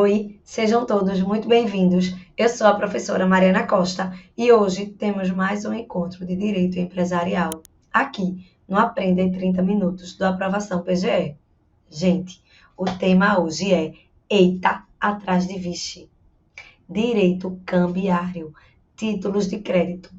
Oi, sejam todos muito bem-vindos. Eu sou a professora Mariana Costa e hoje temos mais um encontro de Direito Empresarial aqui no Aprenda em 30 Minutos do Aprovação PGE. Gente, o tema hoje é Eita atrás de vixe. Direito cambiário, títulos de crédito.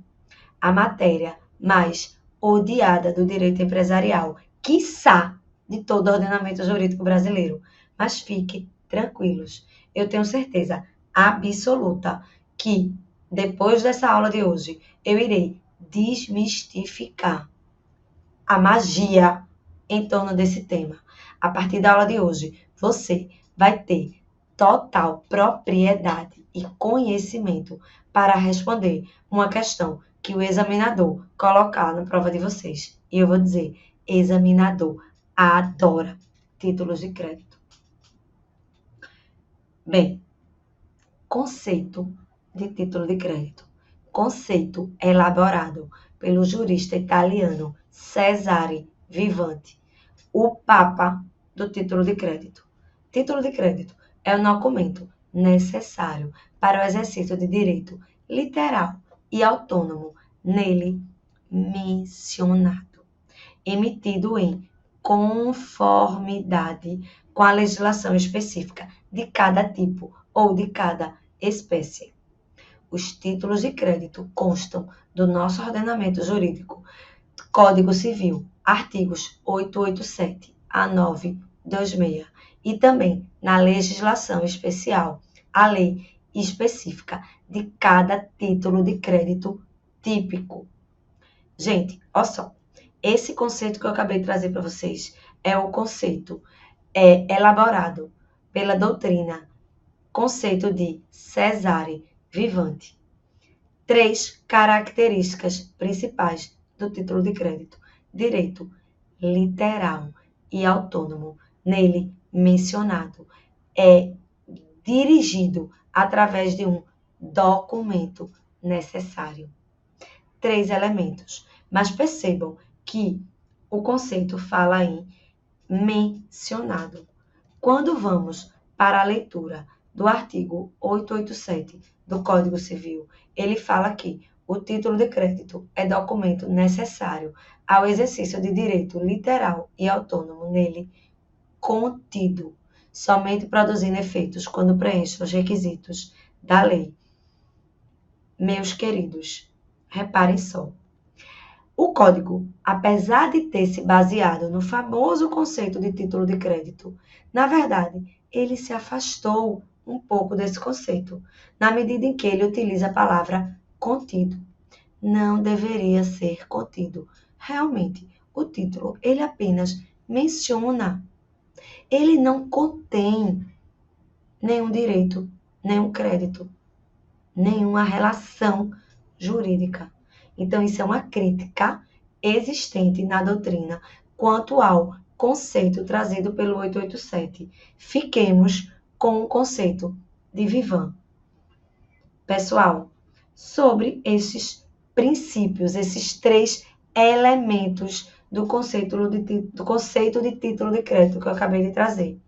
A matéria mais odiada do direito empresarial, quiçá de todo o ordenamento jurídico brasileiro. Mas fique tranquilos, eu tenho certeza absoluta que depois dessa aula de hoje eu irei desmistificar a magia em torno desse tema. A partir da aula de hoje, você vai ter total propriedade e conhecimento para responder uma questão que o examinador colocar na prova de vocês. E eu vou dizer, examinador adora títulos de crédito. Bem, conceito de título de crédito. Conceito elaborado pelo jurista italiano Cesare Vivante, o papa do título de crédito. Título de crédito é um documento necessário para o exercício de direito literal e autônomo nele mencionado, emitido em conformidade com a legislação específica de cada tipo ou de cada espécie. Os títulos de crédito constam do nosso ordenamento jurídico, Código Civil, artigos 887 a 926, e também na legislação especial, a lei específica de cada título de crédito típico. Gente, olha só, esse conceito que eu acabei de trazer para vocês é o conceito elaborado pela doutrina, conceito de Cesare Vivante. 3 características principais do título de crédito: direito literal e autônomo nele mencionado, é dirigido através de um documento necessário. 3 elementos, mas percebam que o conceito fala em mencionado. Quando vamos para a leitura do artigo 887 do Código Civil, ele fala que o título de crédito é documento necessário ao exercício de direito literal e autônomo nele contido, somente produzindo efeitos quando preenche os requisitos da lei. Meus queridos, reparem só. O código, apesar de ter se baseado no famoso conceito de título de crédito, na verdade, ele se afastou um pouco desse conceito, na medida em que ele utiliza a palavra contido. Não deveria ser contido. Realmente, o título, ele apenas menciona. Ele não contém nenhum direito, nenhum crédito, nenhuma relação jurídica. Então, isso é uma crítica existente na doutrina quanto ao conceito trazido pelo 887. Fiquemos com o conceito de Vivant. Pessoal, sobre esses princípios, esses 3 elementos do conceito de título de crédito que eu acabei de trazer.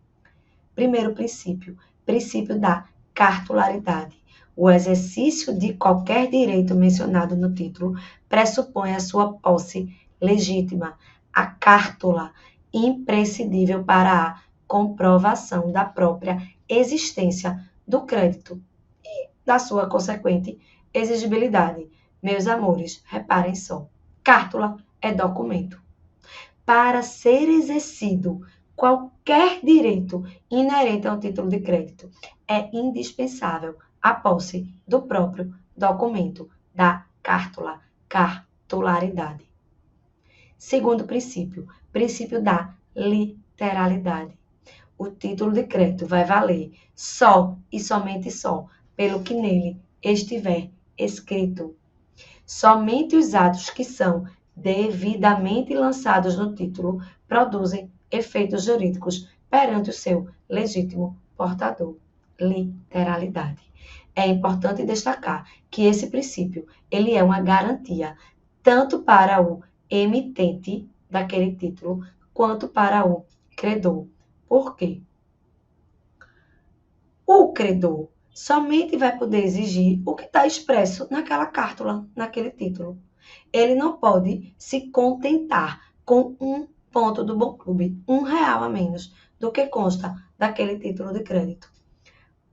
Primeiro princípio, princípio da cartularidade. O exercício de qualquer direito mencionado no título pressupõe a sua posse legítima, a cártula, imprescindível para a comprovação da própria existência do crédito e da sua consequente exigibilidade. Meus amores, reparem só, cártula é documento. Para ser exercido qualquer direito inerente ao título de crédito, é indispensável a posse do próprio documento da cártula, cartularidade. Segundo princípio, princípio da literalidade. O título de crédito vai valer só e somente só pelo que nele estiver escrito. Somente os atos que são devidamente lançados no título produzem efeitos jurídicos perante o seu legítimo portador. Literalidade. É importante destacar que esse princípio ele é uma garantia tanto para o emitente daquele título quanto para o credor. Por quê? O credor somente vai poder exigir o que está expresso naquela cártula, naquele título. Ele não pode se contentar com um ponto do Bom Clube, R$ 1 a menos do que consta daquele título de crédito.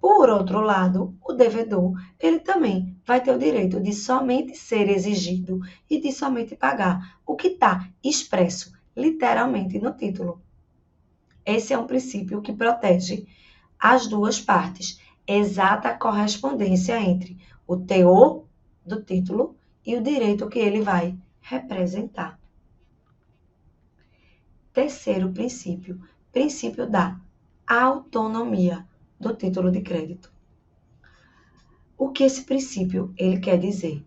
Por outro lado, o devedor, ele também vai ter o direito de somente ser exigido e de somente pagar o que está expresso literalmente no título. Esse é um princípio que protege as duas partes, exata correspondência entre o teor do título e o direito que ele vai representar. Terceiro princípio, princípio da autonomia do título de crédito. O que esse princípio ele quer dizer?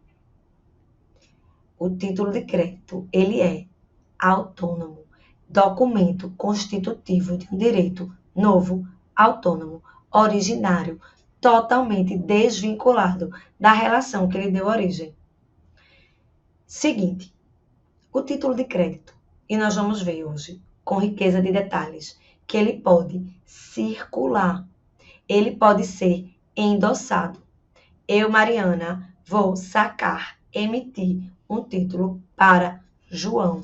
O título de crédito, ele é autônomo, documento constitutivo de um direito novo, autônomo, originário, totalmente desvinculado da relação que lhe deu origem. Seguinte, o título de crédito, e nós vamos ver hoje, com riqueza de detalhes, que ele pode circular, ele pode ser endossado. Eu, Mariana, vou emitir um título para João.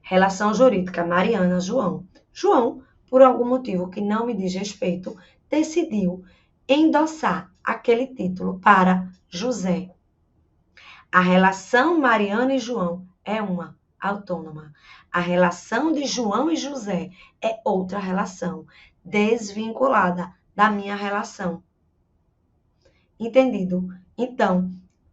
Relação jurídica, Mariana, João. João, por algum motivo que não me diz respeito, decidiu endossar aquele título para José. A relação Mariana e João é uma autônoma. A relação de João e José é outra relação, desvinculada da minha relação. Entendido? Então,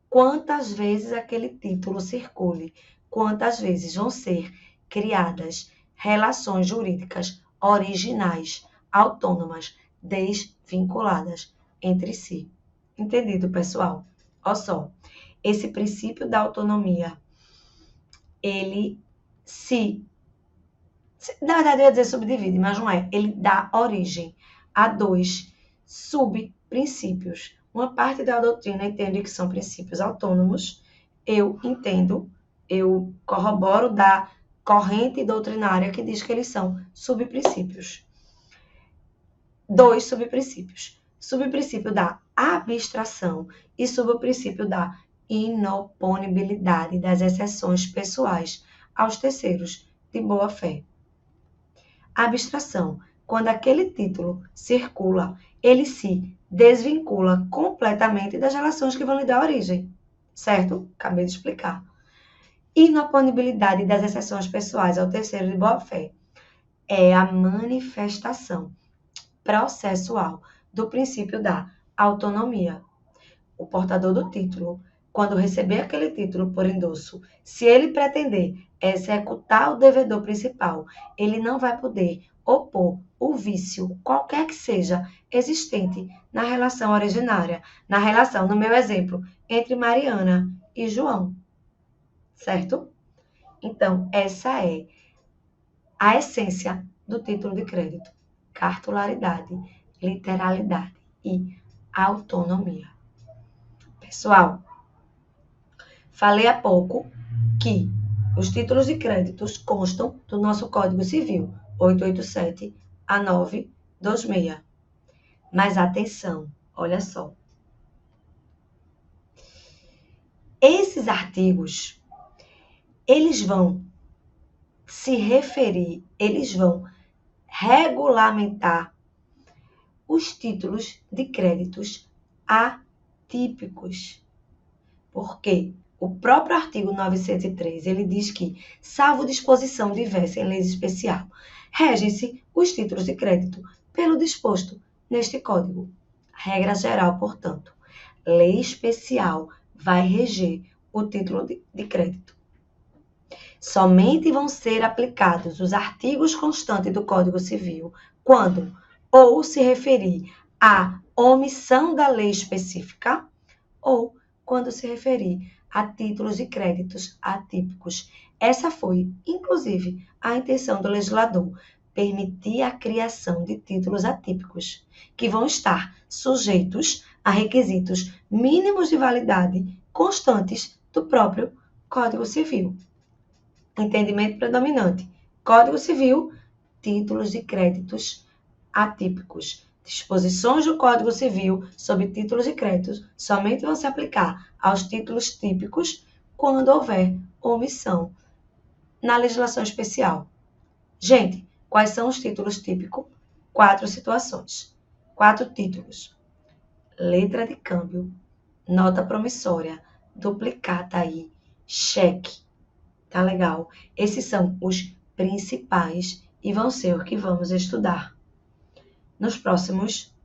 quantas vezes aquele título circule, quantas vezes vão ser criadas relações jurídicas originais, autônomas, desvinculadas entre si. Entendido, pessoal? Olha só, esse princípio da autonomia, ele na verdade eu ia dizer subdivide, mas não é. Ele dá origem a dois subprincípios. Uma parte da doutrina entende que são princípios autônomos. Eu entendo, eu corroboro da corrente doutrinária que diz que eles são subprincípios. Dois subprincípios. Subprincípio da abstração e subprincípio da inoponibilidade das exceções pessoais aos terceiros de boa-fé. Abstração. Quando aquele título circula, ele se desvincula completamente das relações que vão lhe dar origem. Certo? Acabei de explicar. Inoponibilidade das exceções pessoais ao terceiro de boa-fé é a manifestação processual do princípio da autonomia. O portador do título, quando receber aquele título por endosso, se ele pretender executar o devedor principal, ele não vai poder opor o vício, qualquer que seja, existente na relação originária, na relação, no meu exemplo, entre Mariana e João. Certo? Então, essa é a essência do título de crédito. Cartularidade, literalidade e autonomia. Pessoal, falei há pouco que os títulos de créditos constam do nosso Código Civil 887-A926. Mas atenção, olha só. Esses artigos, eles vão se referir, eles vão regulamentar os títulos de créditos atípicos. Por quê? O próprio artigo 903, ele diz que, salvo disposição diversa em leis especial, regem-se os títulos de crédito pelo disposto neste Código. Regra geral, portanto, lei especial vai reger o título de crédito. Somente vão ser aplicados os artigos constantes do Código Civil quando ou se referir à omissão da lei específica ou quando se referir a títulos de créditos atípicos. Essa foi, inclusive, a intenção do legislador, permitir a criação de títulos atípicos, que vão estar sujeitos a requisitos mínimos de validade constantes do próprio Código Civil. Entendimento predominante. Código Civil, títulos de créditos atípicos. Disposições do Código Civil sobre títulos de créditos somente vão se aplicar aos títulos típicos quando houver omissão na legislação especial. Gente, quais são os títulos típicos? 4 situações. 4 títulos. Letra de câmbio, nota promissória, duplicata aí, cheque. Tá legal? Esses são os principais e vão ser o que vamos estudar nos próximos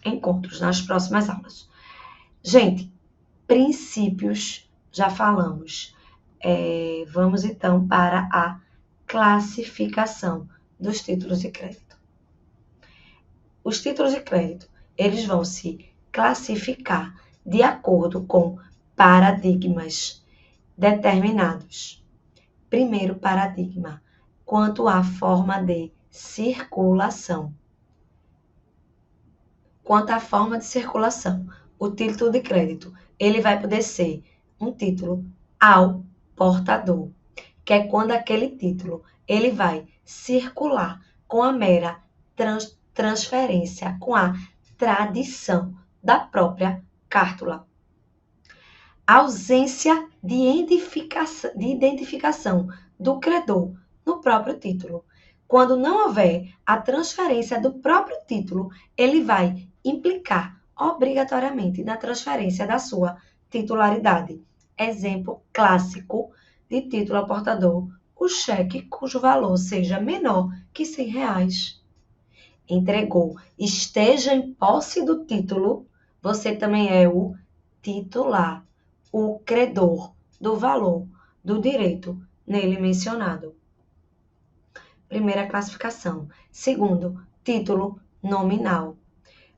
encontros, nas próximas aulas. Gente, princípios, já falamos. Vamos então para a classificação dos títulos de crédito. Os títulos de crédito, eles vão se classificar de acordo com paradigmas determinados. Primeiro paradigma, quanto à forma de circulação. Quanto à forma de circulação, o título de crédito, ele vai poder ser um título ao portador, que é quando aquele título, ele vai circular com a mera transferência, com a tradição da própria cártula. Ausência de identificação do credor no próprio título. Quando não houver a transferência do próprio título, ele vai implicar obrigatoriamente na transferência da sua titularidade. Exemplo clássico de título ao portador, o cheque cujo valor seja menor que R$100. Entregou, esteja em posse do título, você também é o titular, o credor do valor do direito nele mencionado. Primeira classificação. Segundo, título nominal.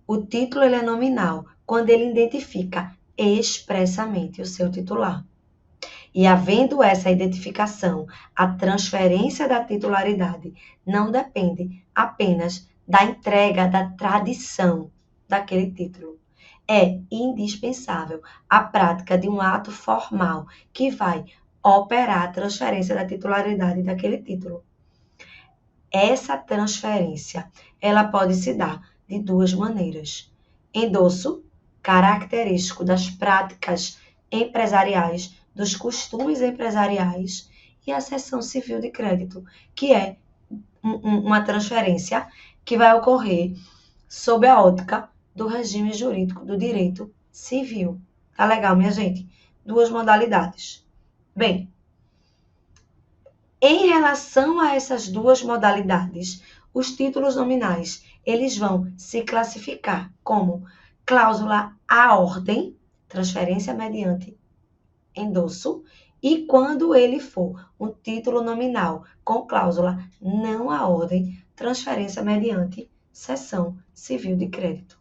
O título ele é nominal quando ele identifica expressamente o seu titular. E havendo essa identificação, a transferência da titularidade não depende apenas da entrega da tradição daquele título. É indispensável a prática de um ato formal que vai operar a transferência da titularidade daquele título. Essa transferência, ela pode se dar de 2 maneiras. Endosso, característico das práticas empresariais, dos costumes empresariais, e a cessão civil de crédito, que é uma transferência que vai ocorrer sob a ótica do regime jurídico do direito civil. Tá legal, minha gente? 2 modalidades. Bem, em relação a essas 2 modalidades, os títulos nominais, eles vão se classificar como cláusula à ordem, transferência mediante endosso, e quando ele for um título nominal com cláusula não à ordem, transferência mediante cessão civil de crédito.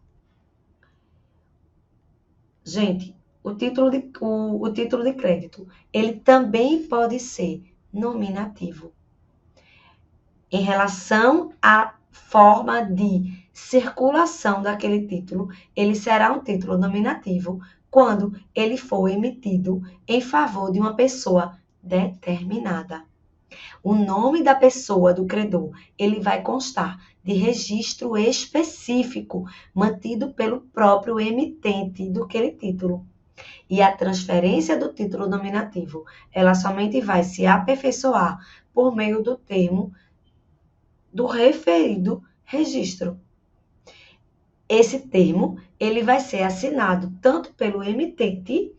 Gente, o título de crédito, ele também pode ser nominativo. Em relação à forma de circulação daquele título, ele será um título nominativo quando ele for emitido em favor de uma pessoa determinada. O nome da pessoa do credor, ele vai constar de registro específico mantido pelo próprio emitente daquele título. E a transferência do título nominativo, ela somente vai se aperfeiçoar por meio do termo do referido registro. Esse termo, ele vai ser assinado tanto pelo emitente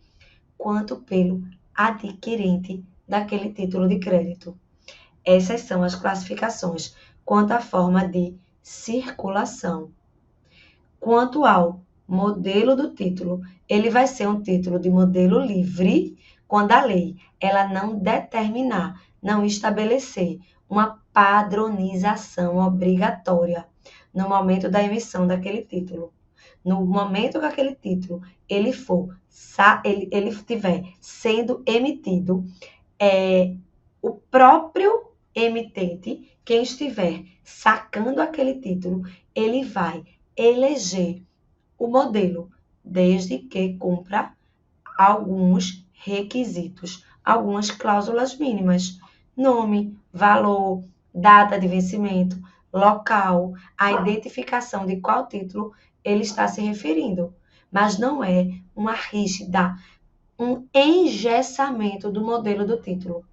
quanto pelo adquirente daquele título de crédito. Essas são as classificações quanto à forma de circulação. Quanto ao modelo do título, ele vai ser um título de modelo livre quando a lei ela não determinar, não estabelecer uma padronização obrigatória no momento da emissão daquele título. No momento que aquele título ele estiver sendo emitido, o próprio emitente, quem estiver sacando aquele título, ele vai eleger o modelo, desde que cumpra alguns requisitos, algumas cláusulas mínimas: nome, valor, data de vencimento, local, a identificação de qual título ele está se referindo. Mas não é uma rígida, um engessamento do modelo do título.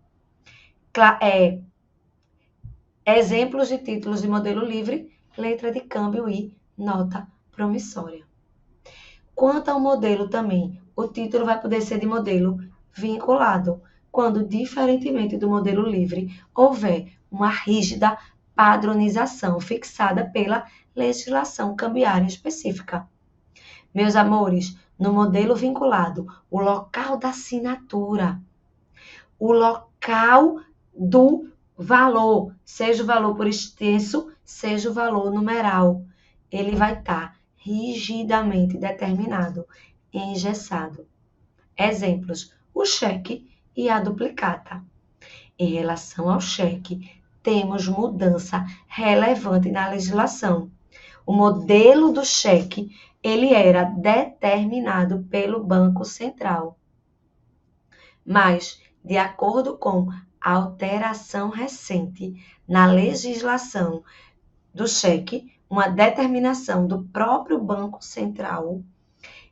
Exemplos de títulos de modelo livre, letra de câmbio e nota promissória. Quanto ao modelo também, o título vai poder ser de modelo vinculado, quando, diferentemente do modelo livre, houver uma rígida padronização fixada pela legislação cambiária específica. Meus amores, no modelo vinculado, o local da assinatura, o local do valor, seja o valor por extenso, seja o valor numeral, ele vai estar rigidamente determinado, engessado. Exemplos: o cheque e a duplicata. Em relação ao cheque, temos mudança relevante na legislação. O modelo do cheque, ele era determinado pelo Banco Central. Mas, de acordo com a alteração recente na legislação do cheque, uma determinação do próprio Banco Central,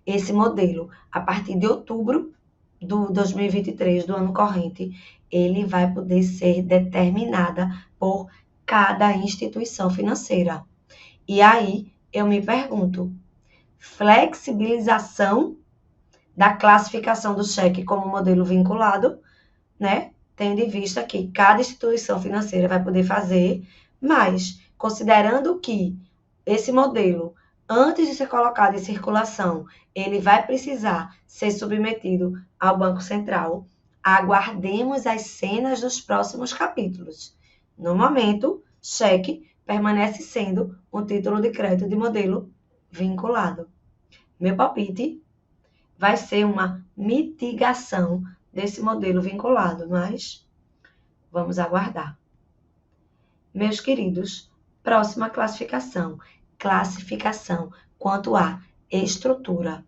esse modelo, a partir de outubro de 2023, do ano corrente, ele vai poder ser determinada por cada instituição financeira. E aí, eu me pergunto, flexibilização da classificação do cheque como modelo vinculado, né? Tendo em vista que cada instituição financeira vai poder fazer, mas considerando que esse modelo, antes de ser colocado em circulação, ele vai precisar ser submetido ao Banco Central, aguardemos as cenas dos próximos capítulos. No momento, cheque permanece sendo um título de crédito de modelo vinculado. Meu palpite vai ser uma mitigação desse modelo vinculado, mas vamos aguardar. Meus queridos, próxima classificação. Classificação quanto à estrutura.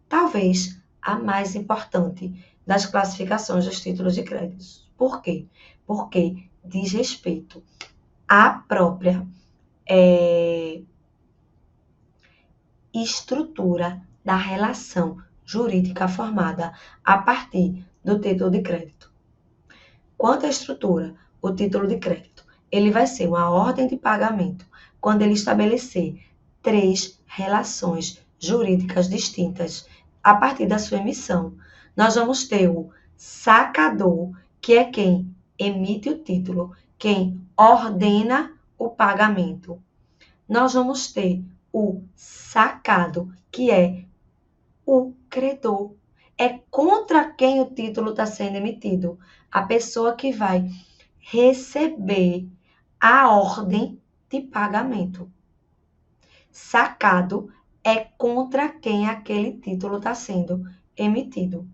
Talvez a mais importante das classificações dos títulos de crédito. Por quê? Porque diz respeito à própria estrutura da relação jurídica formada a partir do título de crédito. Quanto à estrutura, o título de crédito, ele vai ser uma ordem de pagamento quando ele estabelecer 3 relações jurídicas distintas a partir da sua emissão. Nós vamos ter o sacador, que é quem emite o título, quem ordena o pagamento. Nós vamos ter o sacado, que é o credor. É contra quem o título está sendo emitido. A pessoa que vai receber a ordem de pagamento. Sacado é contra quem aquele título está sendo emitido.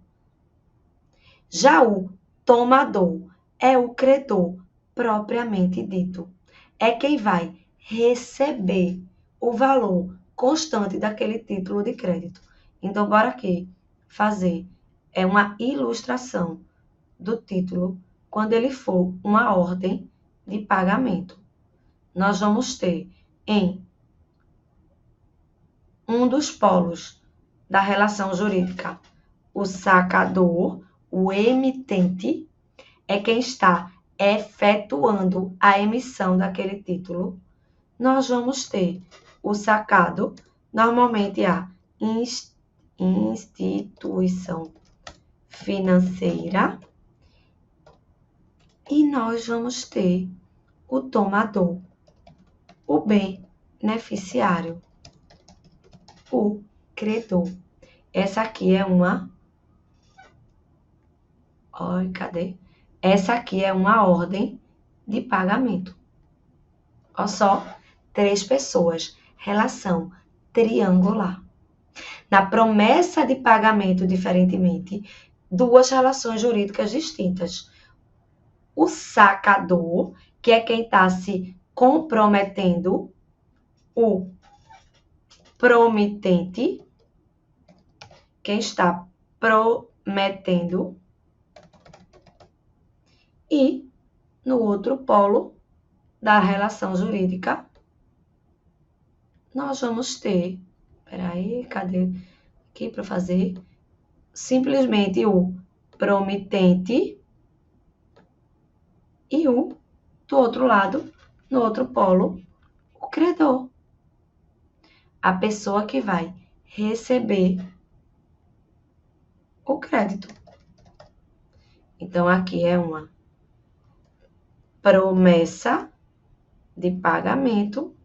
Já o tomador é o credor propriamente dito. É quem vai receber o valor constante daquele título de crédito. Então, bora aqui fazer uma ilustração do título quando ele for uma ordem de pagamento. Nós vamos ter em um dos polos da relação jurídica o sacador, o emitente, é quem está efetuando a emissão daquele título. Nós vamos ter o sacado, normalmente a instituição financeira, e nós vamos ter o tomador, o beneficiário, o credor. Essa aqui é uma... Olha, cadê? Essa aqui é uma ordem de pagamento. Olha só, 3 pessoas, relação triangular. Na promessa de pagamento, diferentemente, 2 relações jurídicas distintas. O sacador, que é quem está se comprometendo, o promitente, quem está prometendo, e no outro polo da relação jurídica, nós vamos ter, cadê aqui para fazer? Simplesmente o promitente e do outro lado, no outro polo, o credor. A pessoa que vai receber o crédito. Então, aqui é uma promessa de pagamento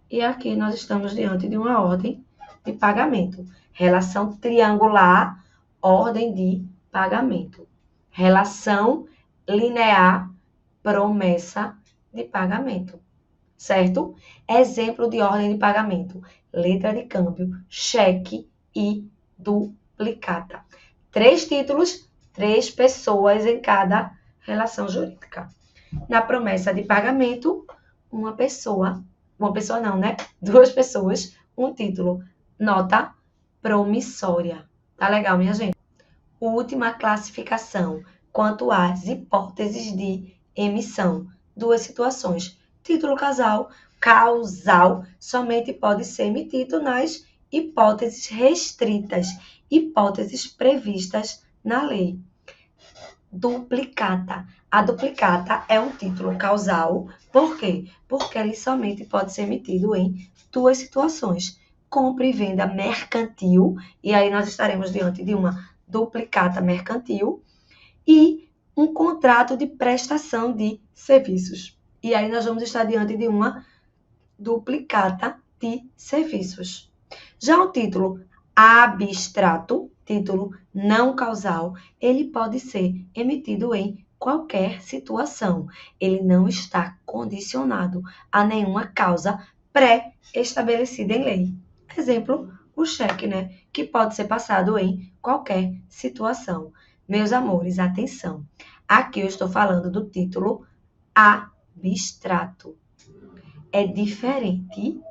e aqui nós estamos diante de uma ordem de pagamento. Relação triangular, ordem de pagamento. Relação linear, promessa de pagamento. Certo? Exemplo de ordem de pagamento. Letra de câmbio, cheque e duplicata. 3 títulos, 3 pessoas em cada relação jurídica. Na promessa de pagamento, uma pessoa não, né? 2 pessoas, um título. Nota promissória. Tá legal, minha gente? Última classificação quanto às hipóteses de emissão. 2 situações. Título causal somente pode ser emitido nas hipóteses restritas, hipóteses previstas na lei. Duplicata. A duplicata é um título causal. Por quê? Porque ele somente pode ser emitido em 2 situações. Compra e venda mercantil, e aí nós estaremos diante de uma duplicata mercantil, e um contrato de prestação de serviços. E aí nós vamos estar diante de uma duplicata de serviços. Já o título abstrato, título não causal, ele pode ser emitido em qualquer situação. Ele não está condicionado a nenhuma causa pré-estabelecida em lei. Exemplo, o cheque, né? Que pode ser passado em qualquer situação. Meus amores, atenção. Aqui eu estou falando do título abstrato. É diferente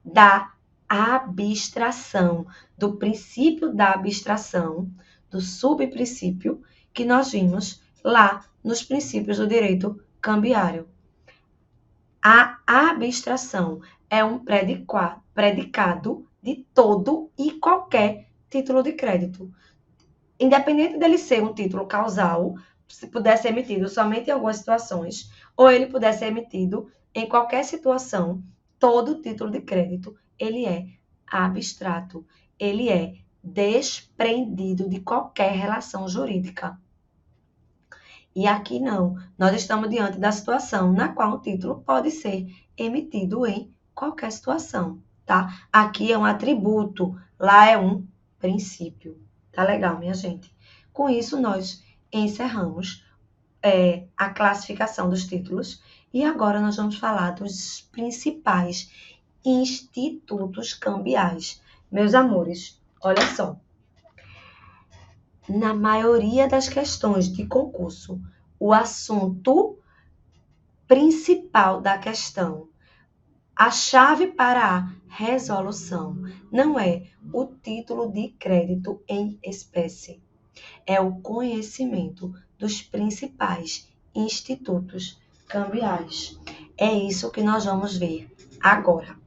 da abstração, do princípio da abstração, do subprincípio que nós vimos lá nos princípios do direito cambiário. A abstração é um predicado de todo e qualquer título de crédito. Independente dele ser um título causal, se puder ser emitido somente em algumas situações, ou ele puder ser emitido em qualquer situação, todo título de crédito, ele é abstrato, ele é desprendido de qualquer relação jurídica. E aqui não, nós estamos diante da situação na qual um título pode ser emitido em qualquer situação, tá? Aqui é um atributo, lá é um princípio. Tá legal, minha gente? Com isso, nós encerramos a classificação dos títulos e agora nós vamos falar dos principais institutos cambiais. Meus amores, olha só. Na maioria das questões de concurso, o assunto principal da questão, a chave para a resolução, não é o título de crédito em espécie, é o conhecimento dos principais institutos cambiais. É isso que nós vamos ver agora.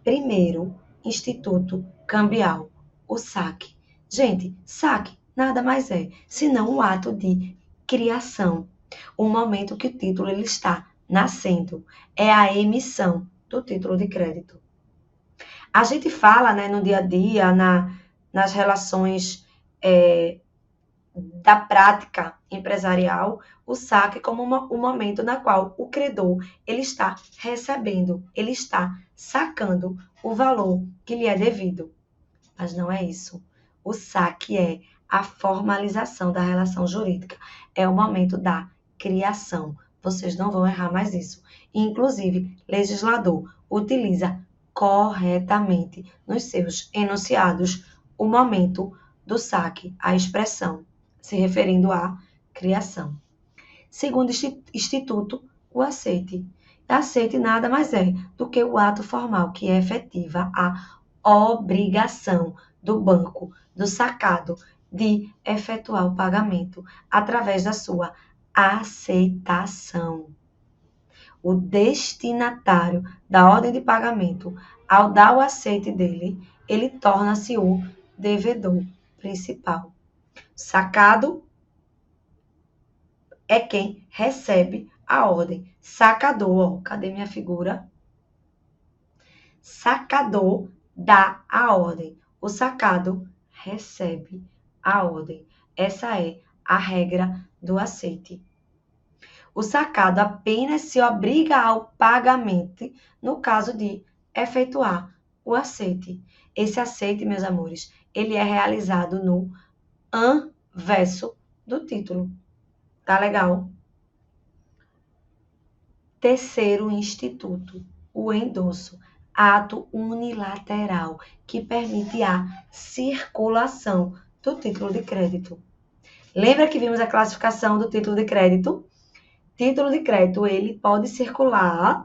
Primeiro, Instituto Cambial, o saque. Gente, saque nada mais é senão o ato de criação, o momento que o título ele está nascendo, é a emissão do título de crédito. A gente fala, né, no dia a dia, nas relações da prática empresarial, o saque como o momento na qual o credor ele está recebendo, ele está sacando o valor que lhe é devido. Mas não é isso. O saque é a formalização da relação jurídica. É o momento da criação. Vocês não vão errar mais isso. Inclusive, legislador utiliza corretamente nos seus enunciados o momento do saque, a expressão, se referindo à criação. Segundo instituto, o aceite. Aceite nada mais é do que o ato formal que efetiva a obrigação do banco, do sacado, de efetuar o pagamento através da sua aceitação. o destinatário da ordem de pagamento, ao dar o aceite dele, ele torna-se o devedor principal. Sacado é quem recebe a ordem. Sacador, ó, cadê minha figura? Sacador dá a ordem. O sacado recebe a ordem. Essa é a regra do aceite. O sacado apenas se obriga ao pagamento no caso de efetuar o aceite. Esse aceite, meus amores, ele é realizado no anverso do título. Tá legal? Terceiro instituto, o endosso, ato unilateral que permite a circulação do título de crédito. Lembra que vimos a classificação do título de crédito? Título de crédito, ele pode circular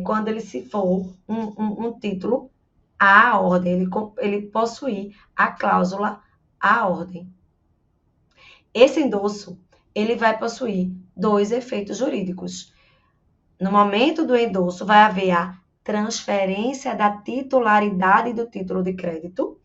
quando ele se for um título à ordem, ele possui a cláusula à ordem. Esse endosso, ele vai possuir 2 efeitos jurídicos. No momento do endosso, vai haver a transferência da titularidade do título de crédito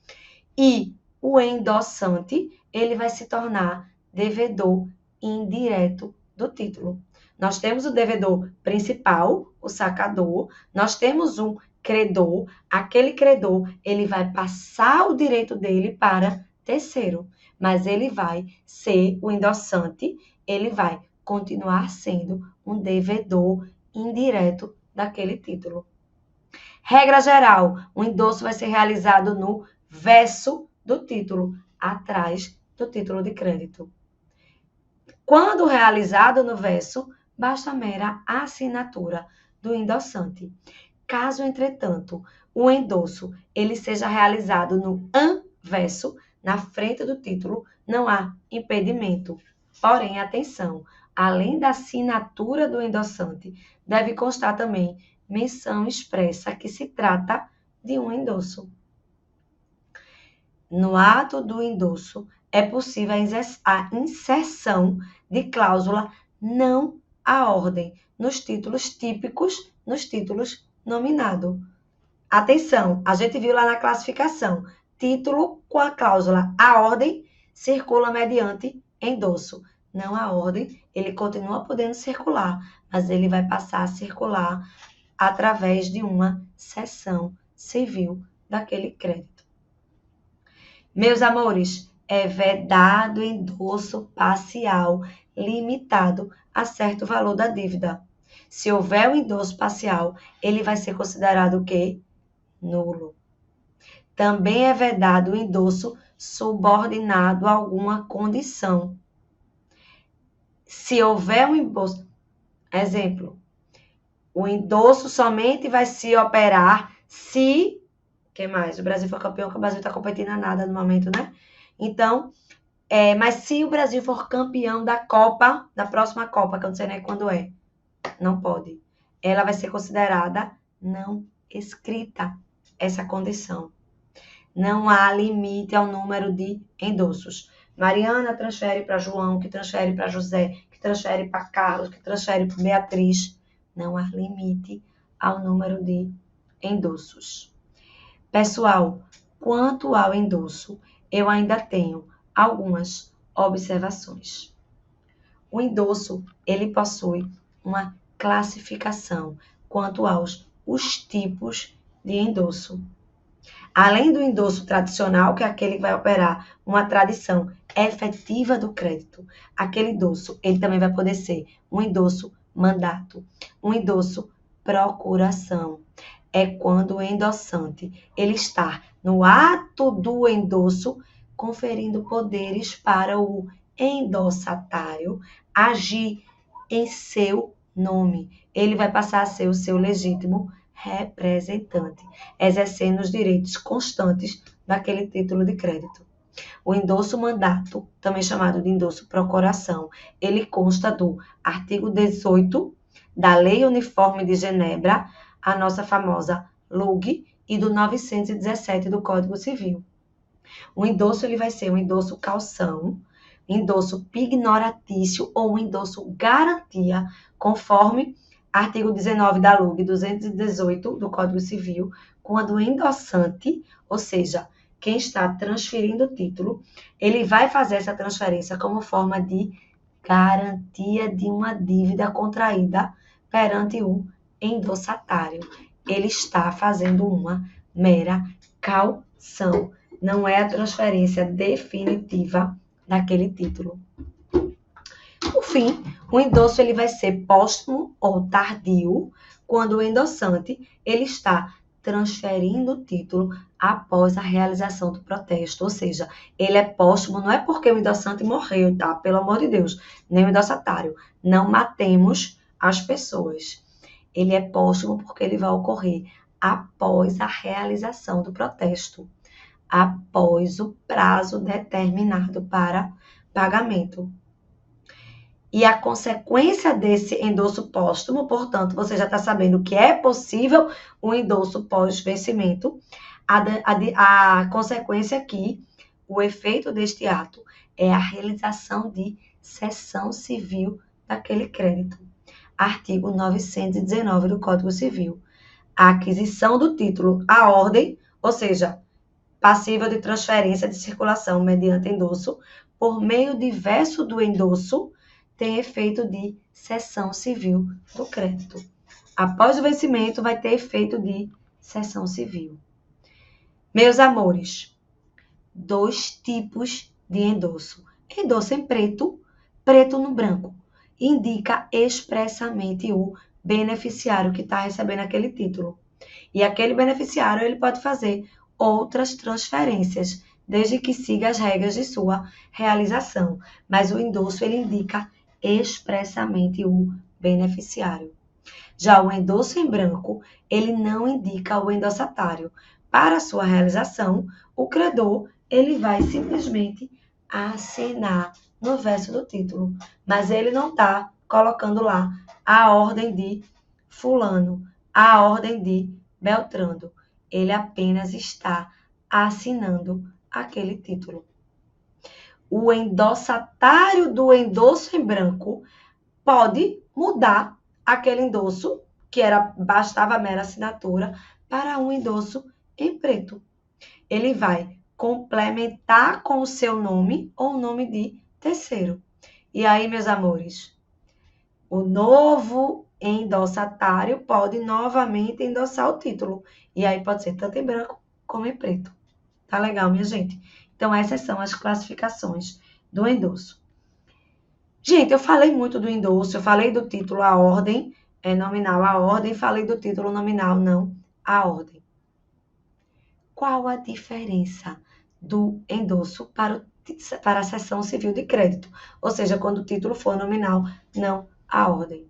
e o endossante, ele vai se tornar devedor indireto do título. Nós temos o devedor principal, o sacador, nós temos um credor, aquele credor, ele vai passar o direito dele para terceiro, mas ele vai ser o endossante, ele vai continuar sendo um devedor indireto daquele título. Regra geral, o endosso vai ser realizado no verso do título, atrás do título de crédito. Quando realizado no verso, basta a mera assinatura do endossante. Caso, entretanto, o endosso ele seja realizado no anverso, na frente do título, não há impedimento. Porém, atenção, além da assinatura do endossante, deve constar também menção expressa que se trata de um endosso. No ato do endosso, é possível a inserção de cláusula não à ordem nos títulos típicos, nos títulos nominados. Atenção, a gente viu lá na classificação, título com a cláusula à ordem circula mediante endosso. Não à ordem, ele continua podendo circular, mas ele vai passar a circular através de uma cessão civil daquele crédito. Meus amores, é vedado endosso parcial limitado a certo valor da dívida. Se houver o endosso parcial, ele vai ser considerado o quê? Nulo. Também é vedado o endosso subordinado a alguma condição. Se houver um endosso, exemplo, o endosso somente vai se operar se, que mais? O Brasil for campeão, que o Brasil está competindo a nada no momento, né? Então, mas se o Brasil for campeão da Copa, da próxima Copa, que eu não sei nem quando é, não pode. Ela vai ser considerada não escrita, essa condição. Não há limite ao número de endossos. Mariana transfere para João, que transfere para José, que transfere para Carlos, que transfere para Beatriz. Não há limite ao número de endossos. Pessoal, quanto ao endosso, eu ainda tenho algumas observações. O endosso, ele possui uma classificação quanto aos os tipos de endosso. Além do endosso tradicional, que é aquele que vai operar uma tradição efetiva do crédito, aquele endosso, ele também vai poder ser um endosso mandato, um endosso procuração. É quando o endossante, ele está no ato do endosso, conferindo poderes para o endossatário agir em seu nome. Ele vai passar a ser o seu legítimo representante, exercendo os direitos constantes daquele título de crédito. O endosso mandato, também chamado de endosso procuração, ele consta do artigo 18 da Lei Uniforme de Genebra, a nossa famosa LUG, e do 917 do Código Civil. O endosso ele vai ser um endosso calção, endosso pignoratício ou um endosso garantia, conforme artigo 19 da LUG 218 do Código Civil, quando o endossante, ou seja, quem está transferindo o título, ele vai fazer essa transferência como forma de garantia de uma dívida contraída perante o endossatário. Ele está fazendo uma mera caução, não é a transferência definitiva daquele título. Por fim, o endosso ele vai ser póstumo ou tardio, quando o endossante ele está transferindo o título após a realização do protesto, ou seja, ele é póstumo, não é porque o endossante morreu, tá? Pelo amor de Deus, nem o endossatário. Não matemos as pessoas. Ele é póstumo porque ele vai ocorrer após a realização do protesto, após o prazo determinado para pagamento. E a consequência desse endosso póstumo, portanto, você já está sabendo que é possível um endosso pós-vencimento. A consequência aqui, o efeito deste ato, é a realização de cessão civil daquele crédito. Artigo 919 do Código Civil. A aquisição do título à ordem, ou seja, passível de transferência de circulação mediante endosso, por meio diverso do endosso, tem efeito de cessão civil do crédito. Após o vencimento, vai ter efeito de cessão civil. Meus amores, 2 tipos de endosso. Endosso em preto, preto no branco. Indica expressamente o beneficiário que está recebendo aquele título. E aquele beneficiário ele pode fazer outras transferências, desde que siga as regras de sua realização. Mas o endosso ele indica expressamente o beneficiário. Já o endosso em branco, ele não indica o endossatário. Para sua realização, o credor ele vai simplesmente assinar no verso do título, mas ele não está colocando lá a ordem de fulano, a ordem de Beltrano. Ele apenas está assinando aquele título. O endossatário do endosso em branco pode mudar aquele endosso, que bastava a mera assinatura, para um endosso em preto. Ele vai complementar com o seu nome ou o nome de terceiro. E aí, meus amores, o novo endossatário pode novamente endossar o título. E aí pode ser tanto em branco como em preto. Tá legal, minha gente? Então, essas são as classificações do endosso. Gente, eu falei muito do endosso, eu falei do título à ordem, nominal à ordem, falei do título nominal não à ordem. Qual a diferença do endosso para a cessão civil de crédito? Ou seja, quando o título for nominal, não à ordem.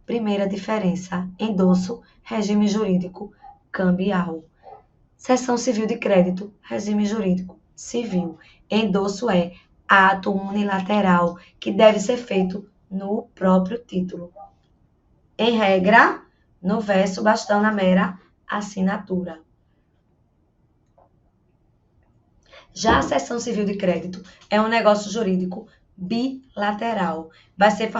Primeira diferença, endosso, regime jurídico cambial. Cessão civil de crédito, regime jurídico civil. Endosso é ato unilateral que deve ser feito no próprio título. Em regra, no verso, bastando a mera assinatura. Já a cessão civil de crédito é um negócio jurídico bilateral. Vai ser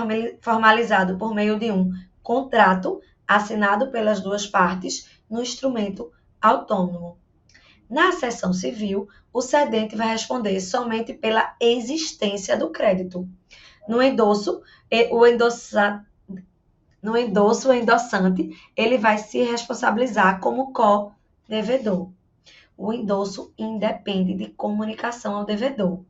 formalizado por meio de um contrato assinado pelas duas partes no instrumento autônomo. Na cessão civil, o cedente vai responder somente pela existência do crédito. No endosso, o endossante, ele vai se responsabilizar como co-devedor. O endosso independe de comunicação ao devedor.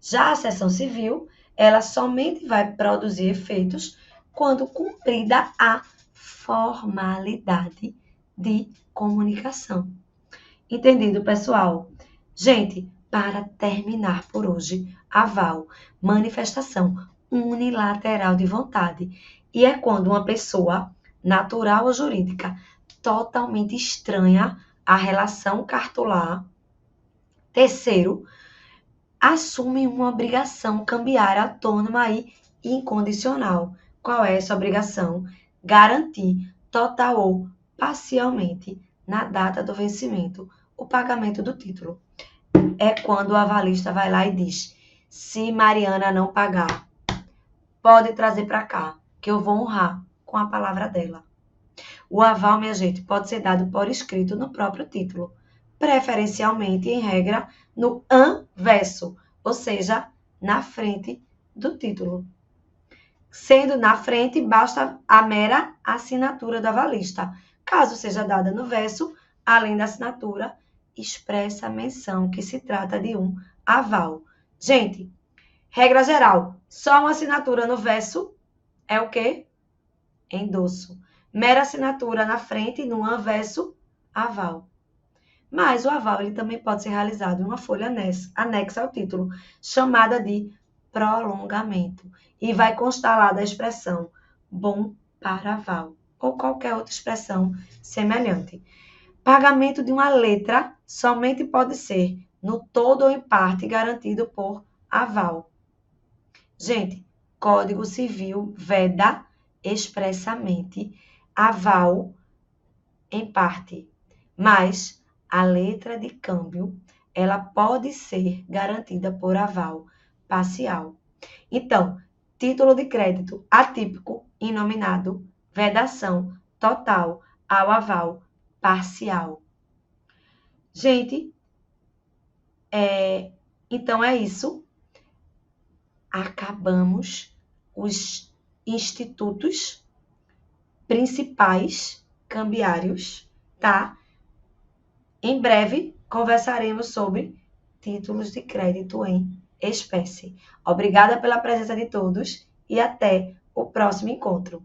Já a cessão civil, ela somente vai produzir efeitos quando cumprida a formalidade de comunicação. Entendido, pessoal? Gente, para terminar por hoje, aval, manifestação unilateral de vontade. E é quando uma pessoa, natural ou jurídica, totalmente estranha à relação cartolar, terceiro, assume uma obrigação cambiária autônoma e incondicional. Qual é essa obrigação? Garantir, total ou parcialmente, na data do vencimento, o pagamento do título. É quando o avalista vai lá e diz: se Mariana não pagar, pode trazer para cá, que eu vou honrar com com a palavra dela. O aval, minha gente, pode ser dado por escrito no próprio título, preferencialmente, em regra, no anverso, ou seja, na frente do título. Sendo na frente, basta a mera assinatura do avalista. Caso seja dada no verso, além da assinatura, expressa a menção que se trata de um aval. Gente, regra geral, só uma assinatura no verso é o quê? Endosso. Mera assinatura na frente, no anverso, aval. Mas o aval ele também pode ser realizado em uma folha anexa ao título, chamada de prolongamento, e vai constar lá da expressão bom para aval, ou qualquer outra expressão semelhante. Pagamento de uma letra somente pode ser, no todo ou em parte, garantido por aval. Gente, Código Civil veda expressamente aval em parte, mas a letra de câmbio, ela pode ser garantida por aval parcial. Então, título de crédito atípico, inominado, vedação total ao aval parcial. Gente, então é isso. Acabamos os institutos principais cambiários, tá? Em breve, conversaremos sobre títulos de crédito em espécie. Obrigada pela presença de todos e até o próximo encontro.